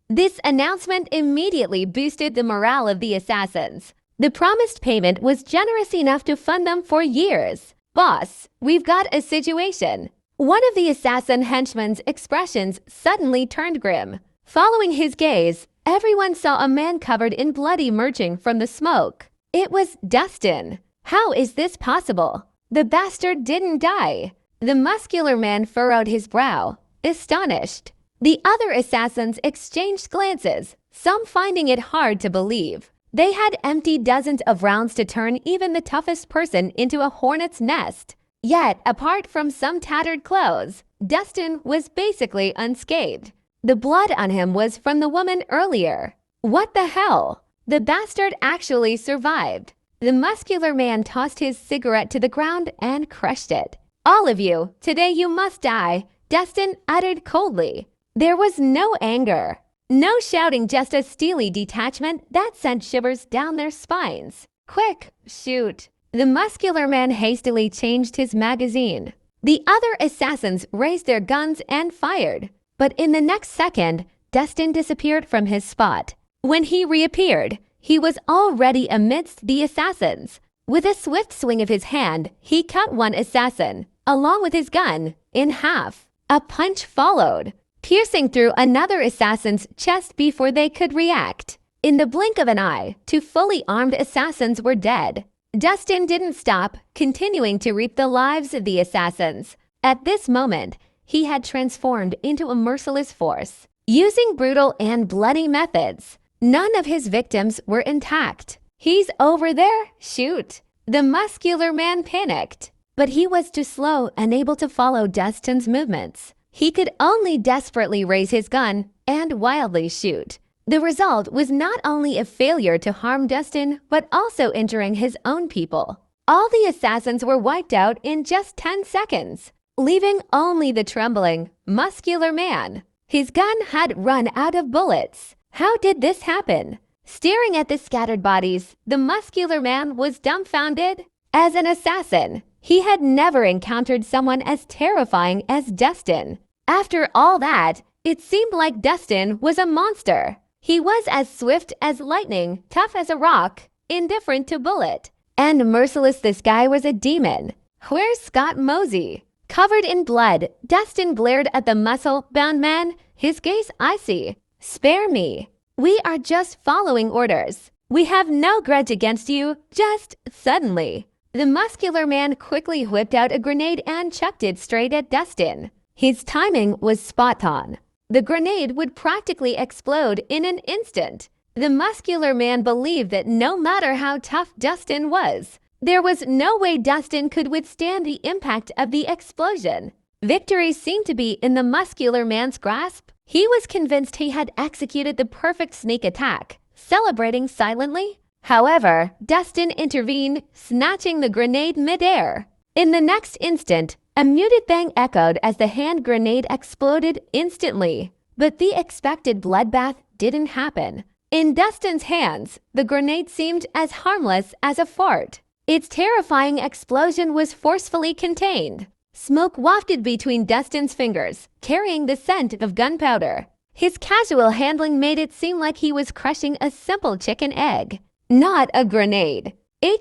This announcement immediately boosted the morale of the assassins. The promised payment was generous enough to fund them for years. "Boss, we've got a situation." One of the assassin henchmen's expressions suddenly turned grim. Following his gaze, everyone saw a man covered in blood emerging from the smoke. It was Dustin. How is this possible? The bastard didn't die. The muscular man furrowed his brow, astonished. The other assassins exchanged glances, some finding it hard to believe. They had emptied dozens of rounds to turn even the toughest person into a hornet's nest. Yet, apart from some tattered clothes, Dustin was basically unscathed. The blood on him was from the woman earlier. What the hell? The bastard actually survived. The muscular man tossed his cigarette to the ground and crushed it. "All of you, today you must die," Dustin uttered coldly. There was no anger, no shouting, just a steely detachment that sent shivers down their spines. "Quick, shoot." The muscular man hastily changed his magazine. The other assassins raised their guns and fired. But in the next second, Dustin disappeared from his spot. When he reappeared, he was already amidst the assassins. With a swift swing of his hand, he cut one assassin, along with his gun, in half. A punch followed, piercing through another assassin's chest before they could react. In the blink of an eye, two fully armed assassins were dead. Dustin didn't stop, continuing to reap the lives of the assassins. At this moment, he had transformed into a merciless force. Using brutal and bloody methods, none of his victims were intact. "He's over there, shoot." The muscular man panicked, but he was too slow, unable to follow Dustin's movements. He could only desperately raise his gun and wildly shoot. The result was not only a failure to harm Dustin, but also injuring his own people. All the assassins were wiped out in just 10 seconds, leaving only the trembling, muscular man. His gun had run out of bullets. How did this happen? Staring at the scattered bodies, the muscular man was dumbfounded. As an assassin, he had never encountered someone as terrifying as Dustin. After all that, it seemed like Dustin was a monster. He was as swift as lightning, tough as a rock, indifferent to bullet, and merciless. This guy was a demon. Where's Scott Mosey? Covered in blood, Dustin glared at the muscle-bound man, his gaze icy. "Spare me. We are just following orders. We have no grudge against you." Just suddenly, the muscular man quickly whipped out a grenade and chucked it straight at Dustin. His timing was spot on. The grenade would practically explode in an instant. The muscular man believed that no matter how tough Dustin was, there was no way Dustin could withstand the impact of the explosion. Victory seemed to be in the muscular man's grasp. He was convinced he had executed the perfect sneak attack, celebrating silently. However, Dustin intervened, snatching the grenade midair. In the next instant, a muted bang echoed as the hand grenade exploded instantly. But the expected bloodbath didn't happen. In Dustin's hands, the grenade seemed as harmless as a fart. Its terrifying explosion was forcefully contained. Smoke wafted between Dustin's fingers, carrying the scent of gunpowder. His casual handling made it seem like he was crushing a simple chicken egg, not a grenade.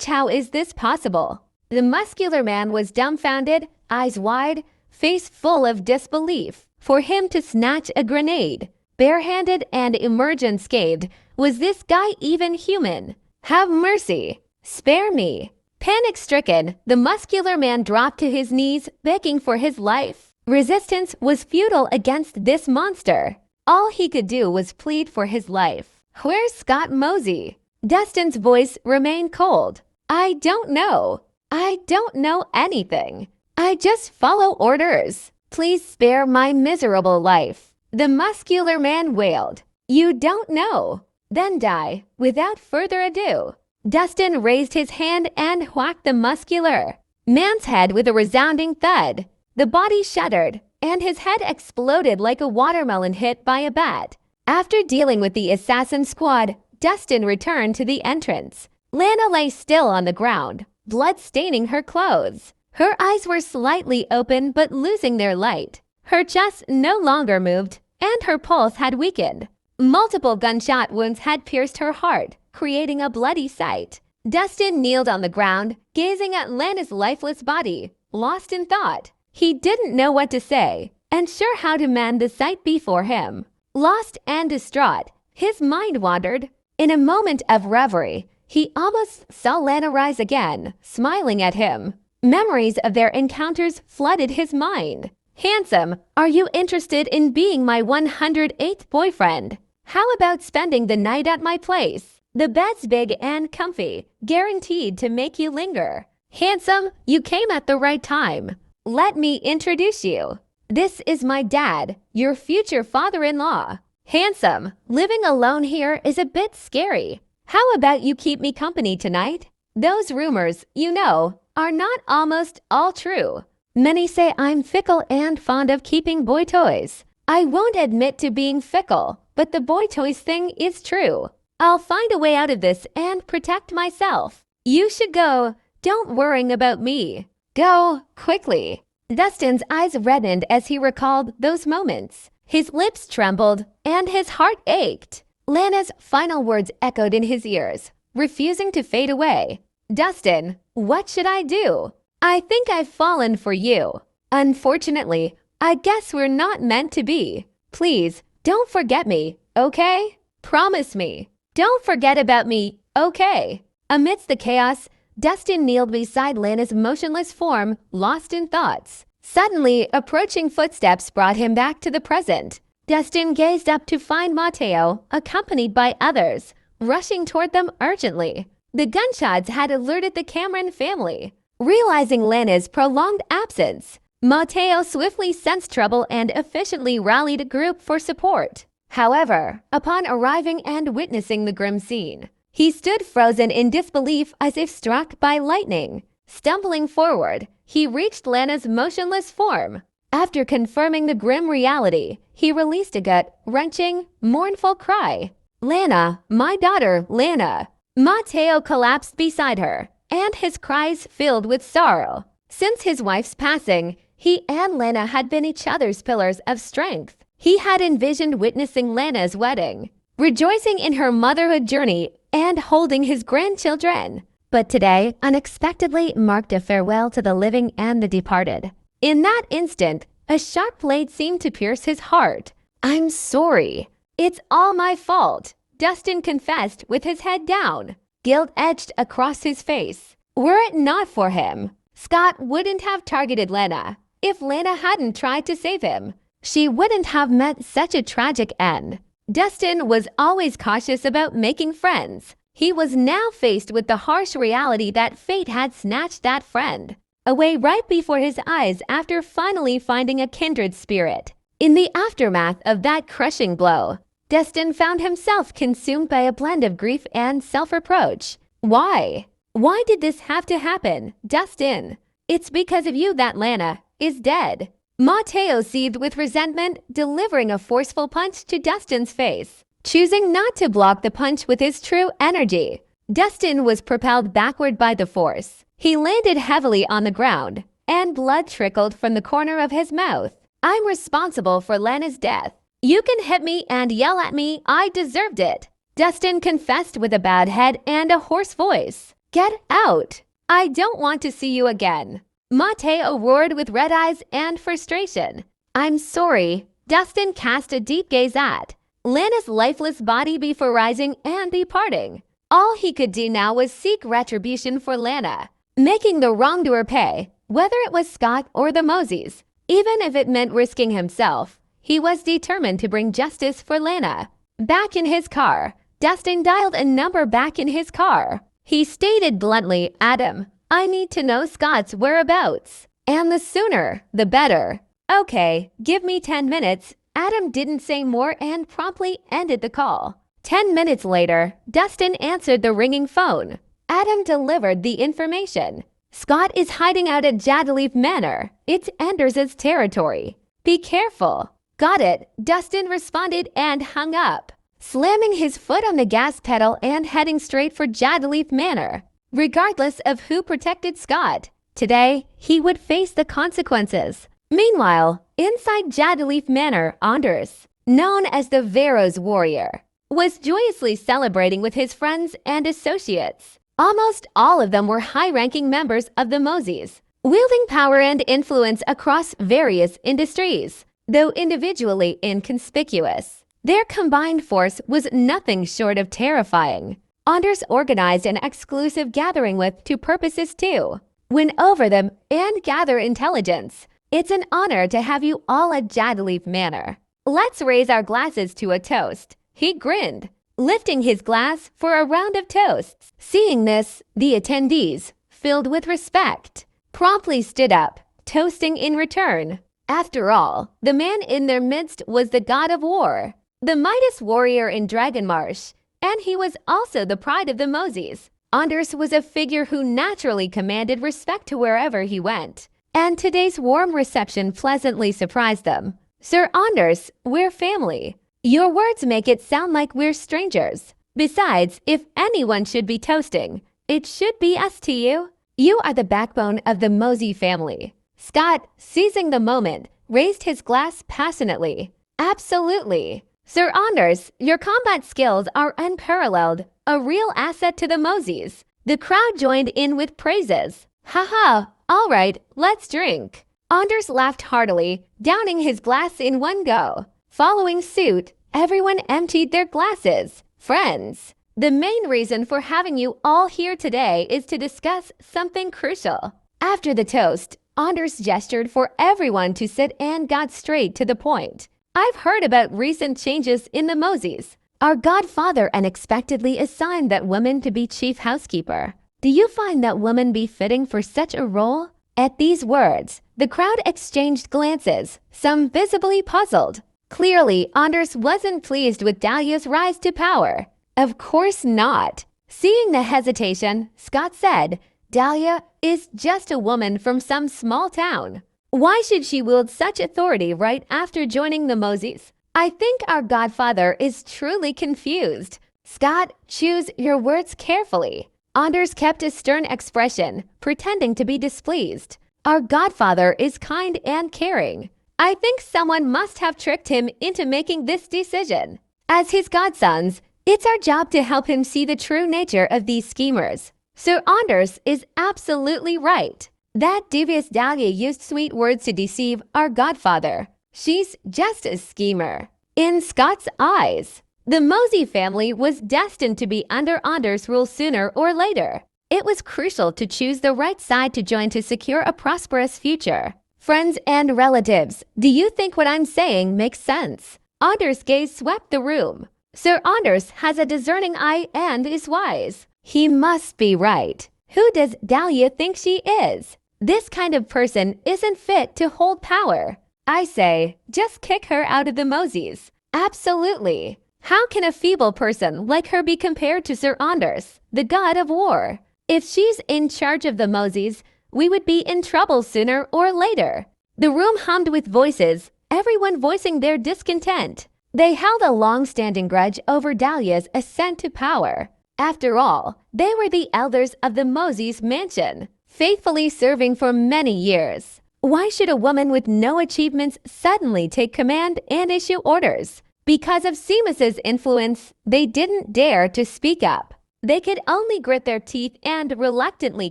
How is this possible? The muscular man was dumbfounded, eyes wide, face full of disbelief. For him to snatch a grenade, barehanded and emerge unscathed, was this guy even human? Have mercy. Spare me. Panic-stricken, the muscular man dropped to his knees, begging for his life. Resistance was futile against this monster. All he could do was plead for his life. "Where's Scott Mosey?" Dustin's voice remained cold. "I don't know. I don't know anything. I just follow orders. Please spare my miserable life." The muscular man wailed. "You don't know? Then die without further ado." Dustin raised his hand and whacked the muscular man's head with a resounding thud. The body shuddered, and his head exploded like a watermelon hit by a bat. After dealing with the assassin squad, Dustin returned to the entrance. Lana lay still on the ground, blood staining her clothes. Her eyes were slightly open but losing their light. Her chest no longer moved, and her pulse had weakened. Multiple gunshot wounds had pierced her heart, creating a bloody sight. Dustin kneeled on the ground, gazing at Lana's lifeless body, lost in thought. He didn't know what to say, unsure how to mend the sight before him. Lost and distraught, his mind wandered. In a moment of reverie, he almost saw Lana rise again, smiling at him. Memories of their encounters flooded his mind. "Handsome, are you interested in being my 108th boyfriend? How about spending the night at my place? The bed's big and comfy, guaranteed to make you linger. Handsome, you came at the right time. Let me introduce you. This is my dad, your future father-in-law. Handsome, living alone here is a bit scary. How about you keep me company tonight? Those rumors, you know, are not almost all true. Many say I'm fickle and fond of keeping boy toys. I won't admit to being fickle, but the boy toys thing is true. I'll find a way out of this and protect myself. You should go. Don't worry about me. Go, quickly." Dustin's eyes reddened as he recalled those moments. His lips trembled and his heart ached. Lana's final words echoed in his ears, refusing to fade away. "Dustin, what should I do? I think I've fallen for you. Unfortunately, I guess we're not meant to be. Please, don't forget me, okay? Promise me. Don't forget about me, okay?" Amidst the chaos, Dustin kneeled beside Lana's motionless form, lost in thoughts. Suddenly, approaching footsteps brought him back to the present. Dustin gazed up to find Mateo, accompanied by others, rushing toward them urgently. The gunshots had alerted the Cameron family. Realizing Lana's prolonged absence, Mateo swiftly sensed trouble and efficiently rallied a group for support. However, upon arriving and witnessing the grim scene, he stood frozen in disbelief as if struck by lightning. Stumbling forward, he reached Lana's motionless form. After confirming the grim reality, he released a gut-wrenching, mournful cry. "Lana, my daughter, Lana." Mateo collapsed beside her, and his cries filled with sorrow. Since his wife's passing, he and Lana had been each other's pillars of strength. He had envisioned witnessing Lana's wedding, rejoicing in her motherhood journey, and holding his grandchildren. But today, unexpectedly marked a farewell to the living and the departed. In that instant, a sharp blade seemed to pierce his heart. "I'm sorry. It's all my fault," Dustin confessed with his head down. Guilt etched across his face. Were it not for him, Scott wouldn't have targeted Lana. If Lana hadn't tried to save him, she wouldn't have met such a tragic end. Dustin was always cautious about making friends. He was now faced with the harsh reality that fate had snatched that friend away right before his eyes after finally finding a kindred spirit. In the aftermath of that crushing blow, Dustin found himself consumed by a blend of grief and self-reproach. Why? Why did this have to happen, Dustin? It's because of you that Lana is dead. Mateo seethed with resentment, delivering a forceful punch to Dustin's face. Choosing not to block the punch with his true energy, Dustin was propelled backward by the force. He landed heavily on the ground, and blood trickled from the corner of his mouth. "I'm responsible for Lana's death. You can hit me and yell at me. I deserved it," Dustin confessed with a bowed head and a hoarse voice. "Get out. I don't want to see you again." Mateo roared with red eyes and frustration. "I'm sorry." Dustin cast a deep gaze at Lana's lifeless body before rising and departing. All he could do now was seek retribution for Lana, making the wrongdoer pay, whether it was Scott or the Moseys. Even if it meant risking himself, he was determined to bring justice for Lana. Back in his car, Dustin dialed a number back in his car. He stated bluntly, "Adam, I need to know Scott's whereabouts. And the sooner, the better." "Okay, give me 10 minutes. Adam didn't say more and promptly ended the call. 10 minutes later, Dustin answered the ringing phone. Adam delivered the information. "Scott is hiding out at Jadaleaf Manor. It's Anders' territory. Be careful." "Got it," Dustin responded and hung up, slamming his foot on the gas pedal and heading straight for Jadaleaf Manor. Regardless of who protected Scott, today he would face the consequences. Meanwhile, inside Jadaleaf Manor, Anders known as the Veros Warrior, was joyously celebrating with his friends and associates. Almost all of them were high-ranking members of the Moses, wielding power and influence across various industries. Though individually inconspicuous, their combined force was nothing short of terrifying. Anders organized an exclusive gathering with two purposes too: win over them and gather intelligence. It's an honor to have you all at Jadaleaf Manor. Let's raise our glasses to a toast. He grinned, lifting his glass for a round of toasts. Seeing this, the attendees, filled with respect, promptly stood up, toasting in return. After all, the man in their midst was the god of war, the mightiest warrior in Dragonmarsh, and he was also the pride of the Moses. Anders was a figure who naturally commanded respect to wherever he went, and today's warm reception pleasantly surprised them. Sir Anders, we're family. Your words make it sound like we're strangers. Besides, if anyone should be toasting, it should be us to you. You are the backbone of the Mosey family. Scott, seizing the moment, raised his glass passionately. Absolutely. Sir Anders, your combat skills are unparalleled, a real asset to the Moseys. The crowd joined in with praises. Haha, all right, let's drink. Anders laughed heartily, downing his glass in one go. Following suit, everyone emptied their glasses. Friends, the main reason for having you all here today is to discuss something crucial. After the toast, Anders gestured for everyone to sit and got straight to the point. I've heard about recent changes in the Moseys. Our godfather unexpectedly assigned that woman to be chief housekeeper. Do you find that woman befitting for such a role? At these words, the crowd exchanged glances, some visibly puzzled. Clearly, Anders wasn't pleased with Dahlia's rise to power. Of course not. Seeing the hesitation, Scott said, Dahlia is just a woman from some small town. Why should she wield such authority right after joining the Moseys? I think our godfather is truly confused. Scott, choose your words carefully. Anders kept a stern expression, pretending to be displeased. Our godfather is kind and caring. I think someone must have tricked him into making this decision. As his godsons, it's our job to help him see the true nature of these schemers. Sir Anders is absolutely right. That devious Dahlia used sweet words to deceive our godfather. She's just a schemer. In Scott's eyes, the Mosey family was destined to be under Anders' rule sooner or later. It was crucial to choose the right side to join to secure a prosperous future. Friends and relatives, do you think what I'm saying makes sense? Anders' gaze swept the room. Sir Anders has a discerning eye and is wise. He must be right. Who does Dahlia think she is? This kind of person isn't fit to hold power. I say, just kick her out of the Moseys. Absolutely. How can a feeble person like her be compared to Sir Anders, the god of war? If she's in charge of the Moseys, we would be in trouble sooner or later. The room hummed with voices, everyone voicing their discontent. They held a long-standing grudge over Dahlia's ascent to power. After all, they were the elders of the Moseys mansion, faithfully serving for many years. Why should a woman with no achievements suddenly take command and issue orders? Because of Seamus's influence, they didn't dare to speak up. They could only grit their teeth and reluctantly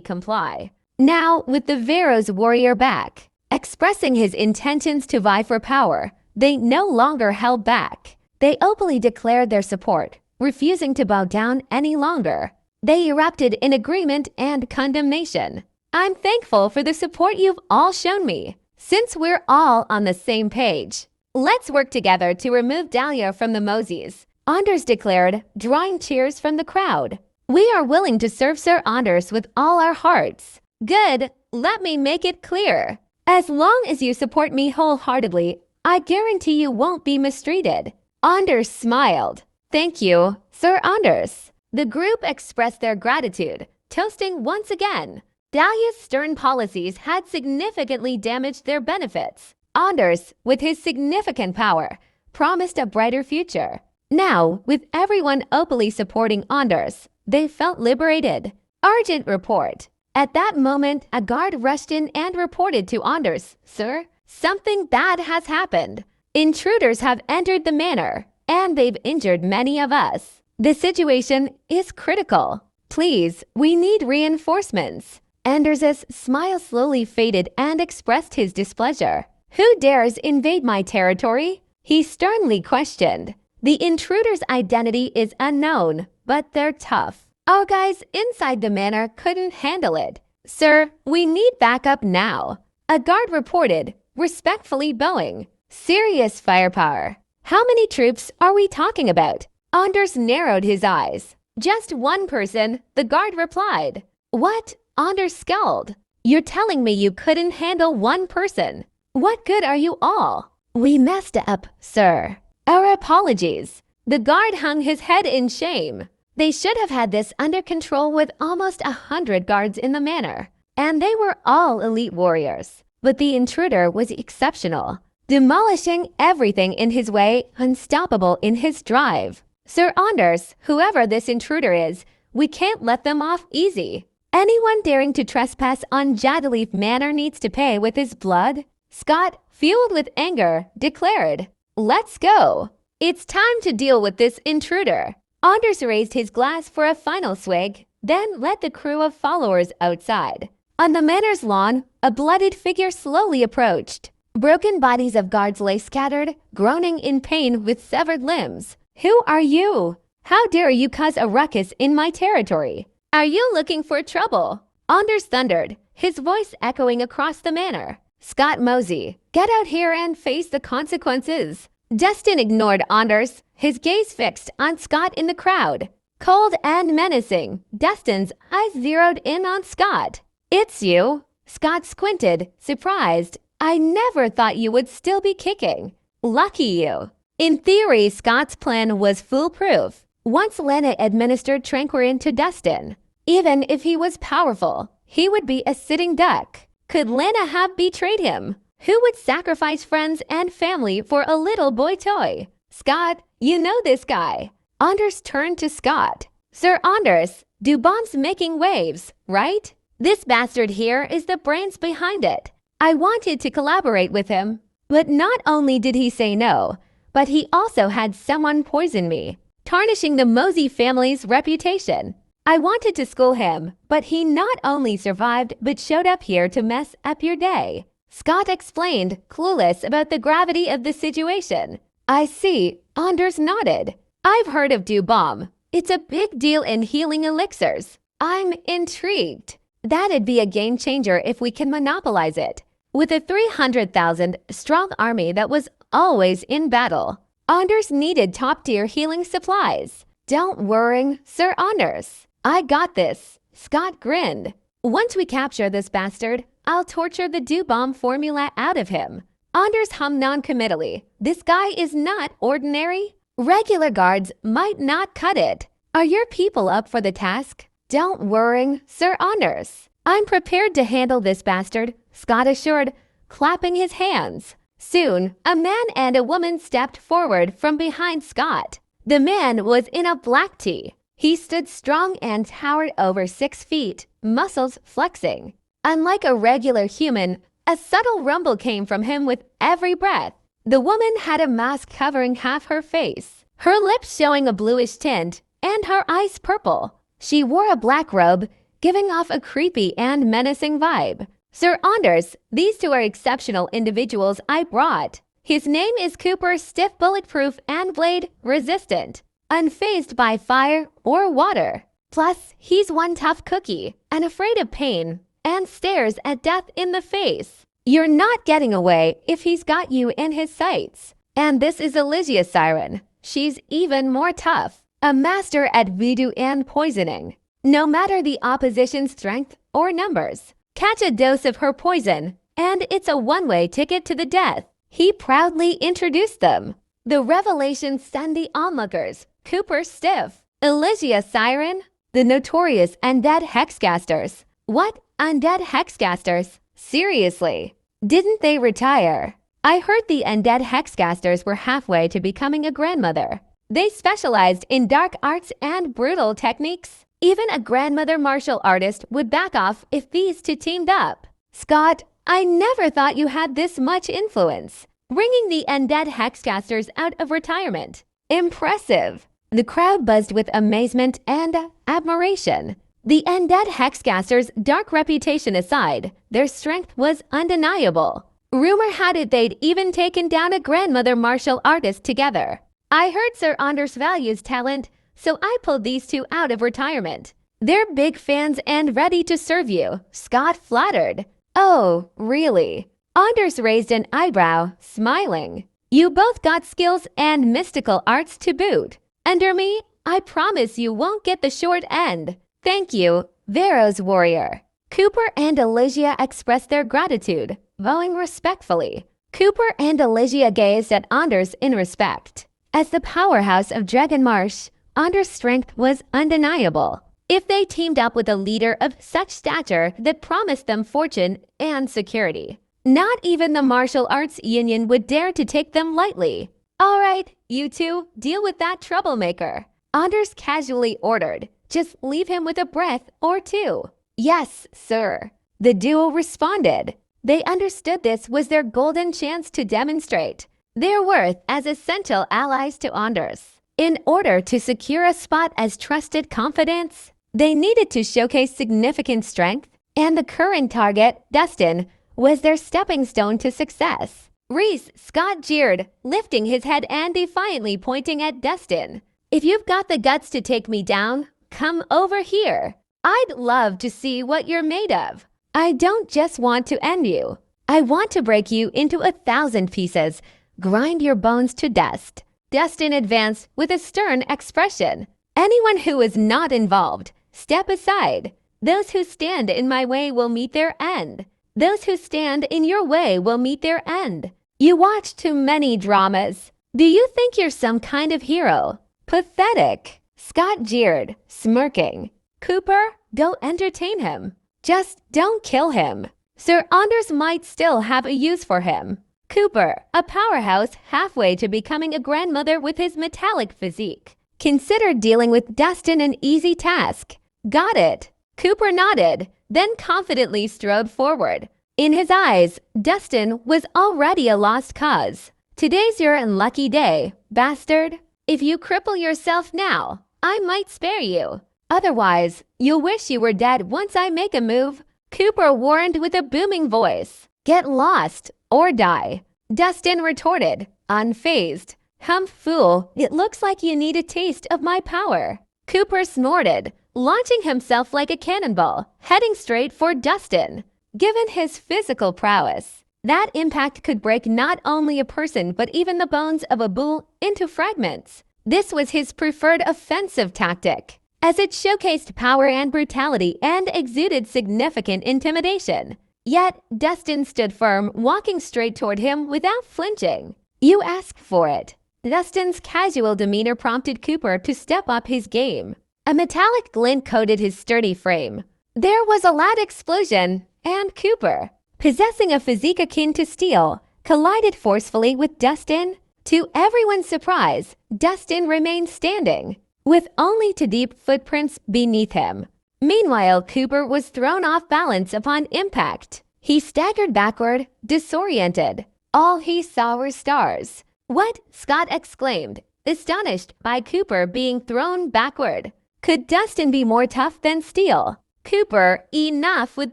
comply. Now, with the Veros warrior back, expressing his intentions to vie for power, they no longer held back. They openly declared their support, refusing to bow down any longer. They erupted in agreement and condemnation. I'm thankful for the support you've all shown me. Since we're all on the same page, let's work together to remove Dahlia from the Moseys, Anders declared, drawing cheers from the crowd. We are willing to serve Sir Anders with all our hearts. Good, let me make it clear. As long as you support me wholeheartedly, I guarantee you won't be mistreated. Anders smiled. Thank you, Sir Anders. The group expressed their gratitude, toasting once again. Dahlia's stern policies had significantly damaged their benefits. Anders, with his significant power, promised a brighter future. Now, with everyone openly supporting Anders, they felt liberated. Urgent report. At that moment, a guard rushed in and reported to Anders, Sir, something bad has happened. Intruders have entered the manor, and they've injured many of us. The situation is critical. Please, we need reinforcements. Anders's smile slowly faded and expressed his displeasure. Who dares invade my territory? He sternly questioned. The intruder's identity is unknown, but they're tough. Our guys inside the manor couldn't handle it. Sir, we need backup now. A guard reported, respectfully bowing. Serious firepower. How many troops are we talking about? Anders narrowed his eyes. Just one person, the guard replied. What? Anders scowled. You're telling me you couldn't handle one person. What good are you all? We messed up, sir. Our apologies. The guard hung his head in shame. They should have had this under control with almost 100 guards in the manor. And they were all elite warriors. But the intruder was exceptional. Demolishing everything in his way, unstoppable in his drive. Sir Anders, whoever this intruder is, we can't let them off easy. Anyone daring to trespass on Jadaleaf Manor needs to pay with his blood. Scott, fueled with anger, declared, Let's go. It's time to deal with this intruder. Anders raised his glass for a final swig, then led the crew of followers outside. On the manor's lawn, a bloodied figure slowly approached. Broken bodies of guards lay scattered, groaning in pain with severed limbs. Who are you? How dare you cause a ruckus in my territory? Are you looking for trouble? Anders thundered, his voice echoing across the manor. Scott Mosey, get out here and face the consequences. Destin ignored Anders, his gaze fixed on Scott in the crowd. Cold and menacing, Destin's eyes zeroed in on Scott. It's you. Scott squinted, surprised. I never thought you would still be kicking. Lucky you. In theory, Scott's plan was foolproof. Once Lena administered Tranquirin to Destin, even if he was powerful, he would be a sitting duck. Could Lena have betrayed him? Who would sacrifice friends and family for a little boy toy? Scott, you know this guy. Anders turned to Scott. Sir Anders, Dubon's making waves, right? This bastard here is the brains behind it. I wanted to collaborate with him, but not only did he say no, but he also had someone poison me, tarnishing the Mosey family's reputation. I wanted to school him, but he not only survived but showed up here to mess up your day. Scott explained, clueless about the gravity of the situation. I see. Anders nodded. I've heard of Dubon. It's a big deal in healing elixirs. I'm intrigued. That'd be a game changer if we can monopolize it. With a 300,000 strong army that was always in battle, Anders needed top-tier healing supplies. Don't worry, Sir Anders. I got this. Scott grinned. Once we capture this bastard, I'll torture the Dubon formula out of him. Anders hummed non-committally. This guy is not ordinary. Regular guards might not cut it. Are your people up for the task? Don't worry, Sir Anders. I'm prepared to handle this bastard, Scott assured, clapping his hands. Soon, a man and a woman stepped forward from behind Scott. The man was in a black tee. He stood strong and towered over 6 feet, muscles flexing. Unlike a regular human, a subtle rumble came from him with every breath. The woman had a mask covering half her face, her lips showing a bluish tint, and her eyes purple. She wore a black robe, giving off a creepy and menacing vibe. Sir Anders, these two are exceptional individuals I brought. His name is Cooper, stiff bulletproof and blade resistant, unfazed by fire or water. Plus, he's one tough cookie, unafraid of pain, and stares at death in the face. You're not getting away if he's got you in his sights. And this is Elysia Siren. She's even more tough, a master at voodoo and poisoning. No matter the opposition's strength or numbers, catch a dose of her poison, and it's a one-way ticket to the death. He proudly introduced them. The revelation stunned the onlookers. Cooper stiff. Elysia Siren, the notorious undead hexcasters. What undead hexcasters? Seriously, didn't they retire? I heard the undead hexcasters were halfway to becoming a grandmother. They specialized in dark arts and brutal techniques. Even a grandmother martial artist would back off if these two teamed up. Scott, I never thought you had this much influence. bringing the undead Hexcasters out of retirement. Impressive! The crowd buzzed with amazement and admiration. The undead Hexcasters' dark reputation aside, their strength was undeniable. Rumor had it they'd even taken down a grandmother martial artist together. I heard Sir Anders values talent, so I pulled these two out of retirement. They're big fans and ready to serve you, Scott flattered. Oh, really? Anders raised an eyebrow, smiling. You both got skills and mystical arts to boot. Under me, I promise you won't get the short end. Thank you, Veros warrior. Cooper and Elysia expressed their gratitude, bowing respectfully. Cooper and Elysia gazed at Anders in respect. As the powerhouse of Dragonmarsh, Anders' strength was undeniable. If they teamed up with a leader of such stature that promised them fortune and security, not even the martial arts union would dare to take them lightly. All right, you two, deal with that troublemaker. Anders casually ordered. Just leave him with a breath or two. Yes, sir. The duo responded. They understood this was their golden chance to demonstrate their worth as essential allies to Anders. In order to secure a spot as trusted confidants, they needed to showcase significant strength, and the current target, Dustin, was their stepping stone to success. Reese, Scott jeered, lifting his head and defiantly pointing at Dustin. If you've got the guts to take me down, come over here. I'd love to see what you're made of. I don't just want to end you. I want to break you into 1,000 pieces, grind your bones to dust. Dustin advanced with a stern expression. Anyone who is not involved, step aside. Those who stand in my way will meet their end. Those who stand in your way will meet their end. You watch too many dramas. Do you think you're some kind of hero? Pathetic. Scott jeered, smirking. Cooper, go entertain him. Just don't kill him. Sir Anders might still have a use for him. Cooper, a powerhouse halfway to becoming a grandmother with his metallic physique. Considered dealing with Dustin an easy task. Got it. Cooper nodded, then confidently strode forward. In his eyes, Dustin was already a lost cause. Today's your unlucky day, bastard. If you cripple yourself now, I might spare you. Otherwise, you'll wish you were dead once I make a move. Cooper warned with a booming voice. Get lost or die. Dustin retorted, unfazed. Humph fool, it looks like you need a taste of my power. Cooper snorted, launching himself like a cannonball, heading straight for Dustin. Given his physical prowess, that impact could break not only a person but even the bones of a bull into fragments. This was his preferred offensive tactic, as it showcased power and brutality and exuded significant intimidation. Yet, Dustin stood firm, walking straight toward him without flinching. You asked for it. Dustin's casual demeanor prompted Cooper to step up his game. A metallic glint coated his sturdy frame. There was a loud explosion, and Cooper, possessing a physique akin to steel, collided forcefully with Dustin. To everyone's surprise, Dustin remained standing, with only two deep footprints beneath him. Meanwhile, Cooper was thrown off balance upon impact. He staggered backward, disoriented. All he saw were stars. What? Scott exclaimed, astonished by Cooper being thrown backward. Could Dustin be more tough than steel? Cooper, enough with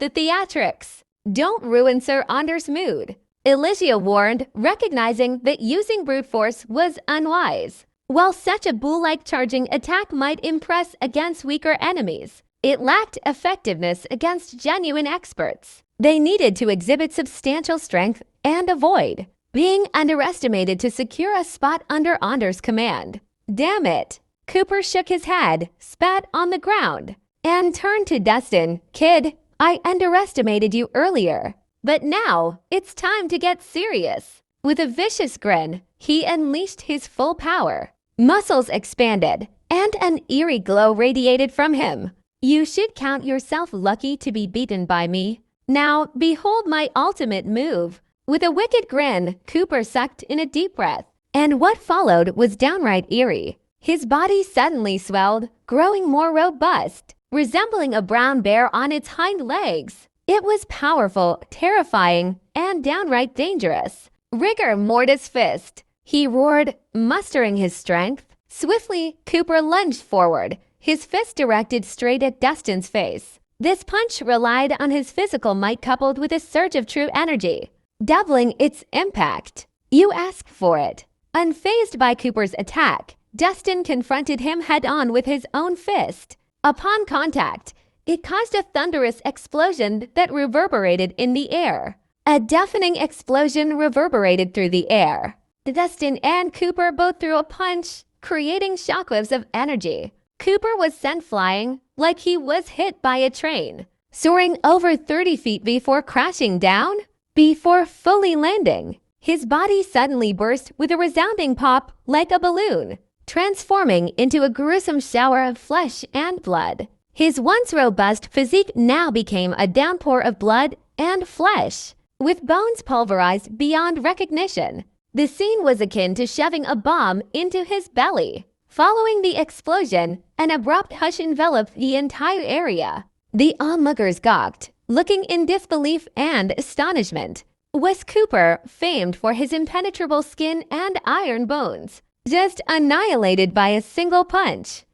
the theatrics. Don't ruin Sir Anders' mood. Elysia warned, recognizing that using brute force was unwise. While such a bull-like charging attack might impress against weaker enemies, it lacked effectiveness against genuine experts. They needed to exhibit substantial strength and avoid being underestimated to secure a spot under Anders' command. Damn it! Cooper shook his head, spat on the ground, and turned to Dustin. Kid, I underestimated you earlier, but now it's time to get serious. With a vicious grin, he unleashed his full power. Muscles expanded, and an eerie glow radiated from him. You should count yourself lucky to be beaten by me. Now, behold my ultimate move. With a wicked grin, Cooper sucked in a deep breath, and what followed was downright eerie. His body suddenly swelled, growing more robust, resembling a brown bear on its hind legs. It was powerful, terrifying, and downright dangerous. Rigor mortis fist. He roared, mustering his strength. Swiftly, Cooper lunged forward, his fist directed straight at Dustin's face. This punch relied on his physical might coupled with a surge of true energy, doubling its impact. You asked for it. Unfazed by Cooper's attack, Dustin confronted him head-on with his own fist. Upon contact, it caused a thunderous explosion that reverberated in the air. A deafening explosion reverberated through the air. Dustin and Cooper both threw a punch, creating shockwaves of energy. Cooper was sent flying like he was hit by a train, soaring over 30 feet before crashing down. Before fully landing, his body suddenly burst with a resounding pop like a balloon, transforming into a gruesome shower of flesh and blood. His once robust physique now became a downpour of blood and flesh, with bones pulverized beyond recognition. The scene was akin to shoving a bomb into his belly. Following the explosion, an abrupt hush enveloped the entire area. The onlookers gawked, looking in disbelief and astonishment. Was Cooper, famed for his impenetrable skin and iron bones, just annihilated by a single punch?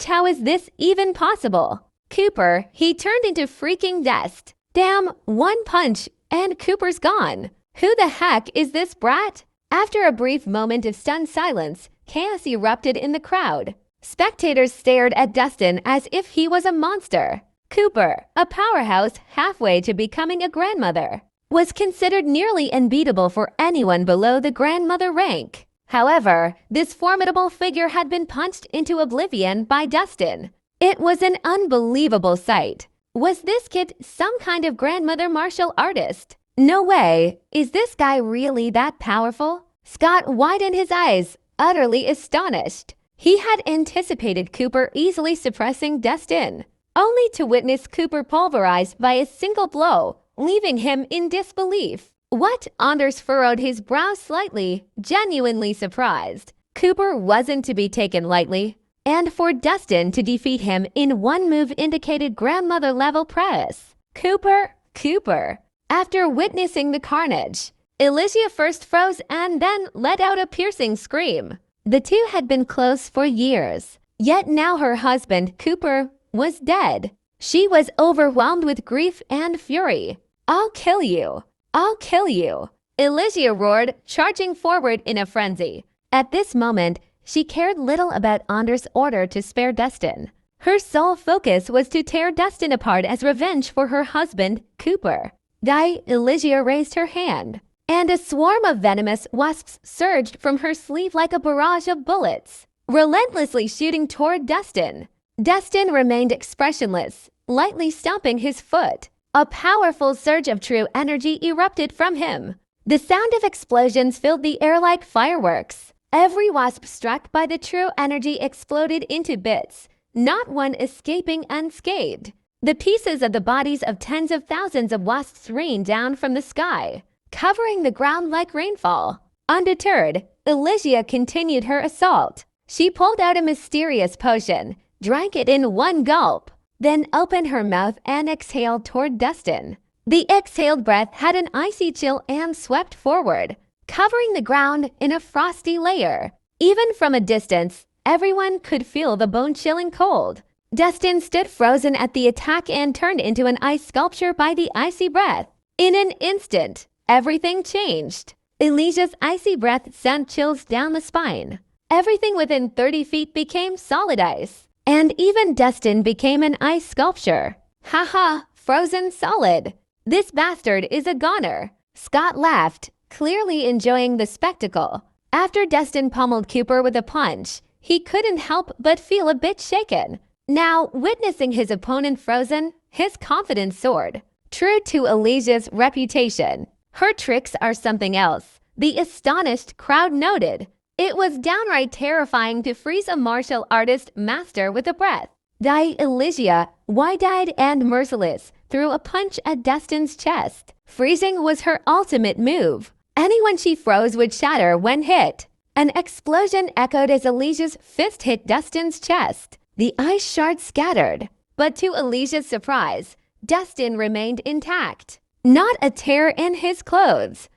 How is this even possible? Cooper, he turned into freaking dust. Damn, one punch and Cooper's gone. Who the heck is this brat? After a brief moment of stunned silence, chaos erupted in the crowd. Spectators stared at Dustin as if he was a monster. Cooper, a powerhouse halfway to becoming a grandmother, was considered nearly unbeatable for anyone below the grandmother rank. However, this formidable figure had been punched into oblivion by Dustin. It was an unbelievable sight. Was this kid some kind of grandmother martial artist? No way. Is this guy really that powerful? Scott widened his eyes, utterly astonished. He had anticipated Cooper easily suppressing Dustin, only to witness Cooper pulverized by a single blow, leaving him in disbelief. What? Anders furrowed his brow slightly, genuinely surprised. Cooper wasn't to be taken lightly, and for Dustin to defeat him in one move indicated grandmother-level prowess. Cooper. After witnessing the carnage, Elysia first froze and then let out a piercing scream. The two had been close for years, yet now her husband, Cooper, was dead. She was overwhelmed with grief and fury. I'll kill you. I'll kill you. Elysia roared, charging forward in a frenzy. At this moment, she cared little about Anders' order to spare Dustin. Her sole focus was to tear Dustin apart as revenge for her husband, Cooper. Elysia raised her hand, and a swarm of venomous wasps surged from her sleeve like a barrage of bullets, relentlessly shooting toward Dustin. Dustin remained expressionless, lightly stomping his foot. A powerful surge of true energy erupted from him. The sound of explosions filled the air like fireworks. Every wasp struck by the true energy exploded into bits, not one escaping unscathed. The pieces of the bodies of tens of thousands of wasps rained down from the sky, covering the ground like rainfall. Undeterred, Elysia continued her assault. She pulled out a mysterious potion, drank it in one gulp, then opened her mouth and exhaled toward Dustin. The exhaled breath had an icy chill and swept forward, covering the ground in a frosty layer. Even from a distance, everyone could feel the bone-chilling cold. Dustin stood frozen at the attack and turned into an ice sculpture by the icy breath. In an instant, everything changed. Elysia's icy breath sent chills down the spine. Everything within 30 feet became solid ice, and even Dustin became an ice sculpture. Haha, frozen solid. This bastard is a goner. Scott laughed, clearly enjoying the spectacle. After Dustin pummeled Cooper with a punch, he couldn't help but feel a bit shaken. Now, witnessing his opponent frozen, his confidence soared. True to Elysia's reputation, her tricks are something else, the astonished crowd noted. It was downright terrifying to freeze a martial artist master with a breath. Elysia, wide-eyed and merciless, threw a punch at Dustin's chest. Freezing was her ultimate move. Anyone she froze would shatter when hit. An explosion echoed as Elysia's fist hit Dustin's chest. The ice shards scattered, but to Elysia's surprise, Dustin remained intact. Not a tear in his clothes.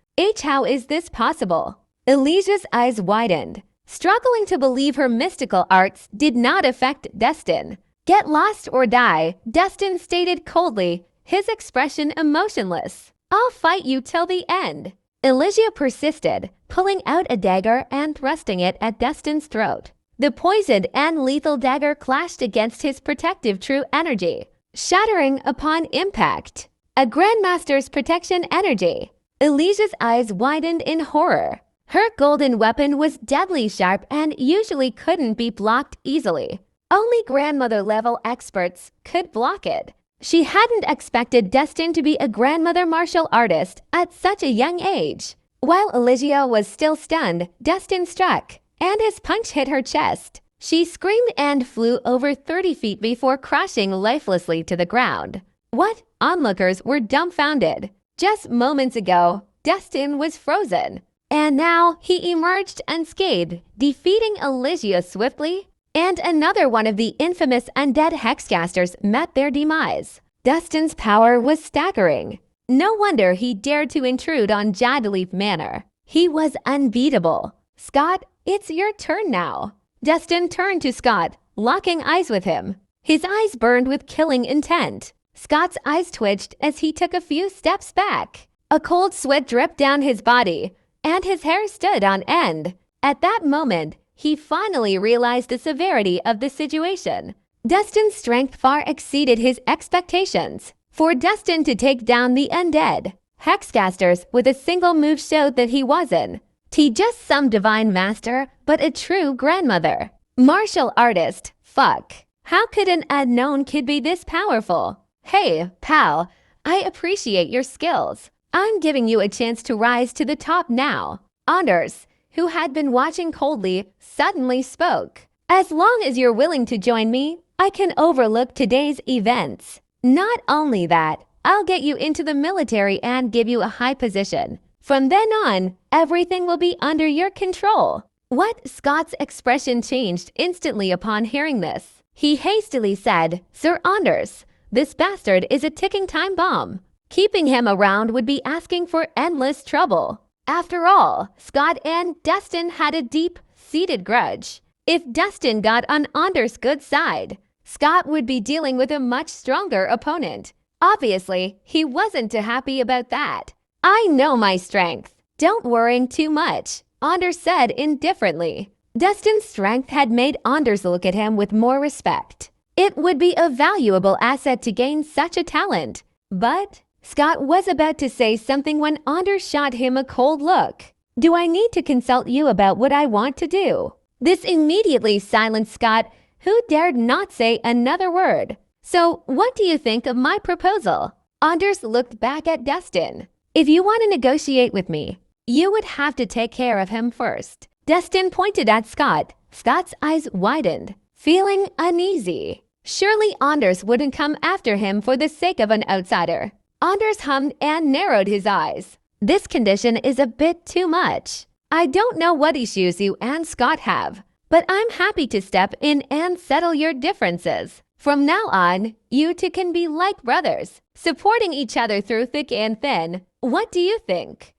How is this possible? Alicia's eyes widened, struggling to believe her mystical arts did not affect Destin. Get lost or die, Destin stated coldly, his expression emotionless. I'll fight you till the end. Alicia persisted, pulling out a dagger and thrusting it at Destin's throat. The poisoned and lethal dagger clashed against his protective true energy, shattering upon impact. A Grandmaster's protection energy. Alicia's eyes widened in horror. Her golden weapon was deadly sharp and usually couldn't be blocked easily. Only grandmother-level experts could block it. She hadn't expected Destin to be a grandmother martial artist at such a young age. While Alicia was still stunned, Destin struck, and his punch hit her chest. She screamed and flew over 30 feet before crashing lifelessly to the ground. What? Onlookers were dumbfounded. Just moments ago, Destin was frozen. And now he emerged unscathed, defeating Alicia swiftly, and another one of the infamous undead hexcasters met their demise. Destin's power was staggering. No wonder he dared to intrude on Jadaleaf Manor. He was unbeatable. Scott, it's your turn now. Destin turned to Scott, locking eyes with him. His eyes burned with killing intent. Scott's eyes twitched as he took a few steps back. A cold sweat dripped down his body, and his hair stood on end. At that moment, he finally realized the severity of the situation. Destin's strength far exceeded his expectations. For Destin to take down the undead hexcasters with a single move showed that he wasn't just some divine master, but a true grandmother. Martial artist, fuck. How could an unknown kid be this powerful? Hey, pal, I appreciate your skills. I'm giving you a chance to rise to the top now. Anders, who had been watching coldly, suddenly spoke. As long as you're willing to join me, I can overlook today's events. Not only that, I'll get you into the military and give you a high position. From then on, everything will be under your control. What? Scott's expression changed instantly upon hearing this. He hastily said, Sir Anders, this bastard is a ticking time bomb. Keeping him around would be asking for endless trouble. After all, Scott and Destin had a deep-seated grudge. If Destin got on Anders' good side, Scott would be dealing with a much stronger opponent. Obviously, he wasn't too happy about that. I know my strength. Don't worry too much, Anders said indifferently. Destin's strength had made Anders look at him with more respect. It would be a valuable asset to gain such a talent. But Scott was about to say something when Anders shot him a cold look. Do I need to consult you about what I want to do? This immediately silenced Scott, who dared not say another word. So, what do you think of my proposal? Anders looked back at Destin. If you want to negotiate with me, you would have to take care of him first. Destin pointed at Scott. Scott's eyes widened, feeling uneasy. Surely Anders wouldn't come after him for the sake of an outsider. Anders hummed and narrowed his eyes. This condition is a bit too much. I don't know what issues you and Scott have, but I'm happy to step in and settle your differences. From now on, you two can be like brothers, supporting each other through thick and thin. What do you think?